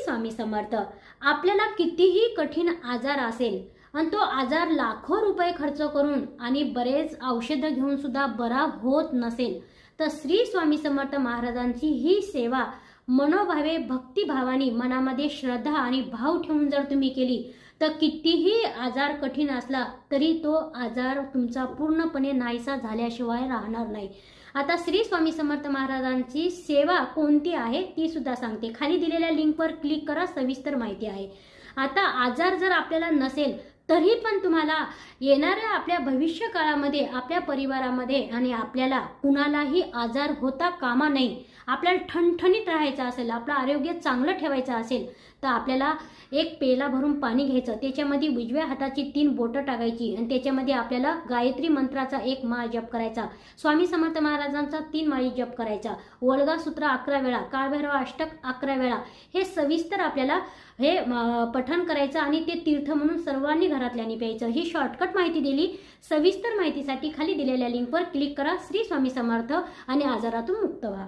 स्वामी समर्थ. आपल्याला कितीही कठीण आजार असेल आणि तो आजार लाखो रुपये खर्च करून आणि बरेच औषधं घेऊन सुद्धा बरा होत नसेल तर श्री स्वामी समर्थ महाराजांची ही सेवा मनोभावे भक्तिभावाने मनामध्ये श्रद्धा आणि भाव ठेवून जर तुम्ही केली तर कितीही आजार कठीण असला तरी तो आजार तुमचा पूर्णपणे नाहीसा झाल्याशिवाय राहणार नाही. आता श्री स्वामी समर्थ महाराजांची सेवा कोणती आहे ती सुद्धा सांगते. खाली दिलेल्या लिंकवर क्लिक करा, सविस्तर माहिती आहे. आता आजार जर आपल्याला नसेल तरी पण तुम्हाला येणाऱ्या आपल्या भविष्य काळामध्ये आपल्या परिवारामध्ये आणि आपल्याला कुणालाही आजार होता कामा नये, आपल्याला ठणठणीत राहायचं असेल, आपलं आरोग्य चांगलं ठेवायचं असेल तर आपल्याला एक पेला भरून पाणी घ्यायचं, त्याच्यामध्ये उजव्या हाताची 3 बोटं टाकायची आणि त्याच्यामध्ये आपल्याला गायत्री मंत्राचा 1 माळ जप करायचा, स्वामी समर्थ महाराजांचा 3 माळी जप करायचा, वल्गा सूत्र 11 वेळा, काळभैरव अष्टक 11 वेळा, हे सविस्तर आपल्याला हे पठण करायचं आणि ते तीर्थ म्हणून सर्वांनी घरातल्यांनी प्यायचं. ही शॉर्टकट माहिती दिली. सविस्तर माहितीसाठी खाली दिलेल्या लिंकवर क्लिक करा. श्री स्वामी समर्थ आणि आजारातून मुक्त व्हा.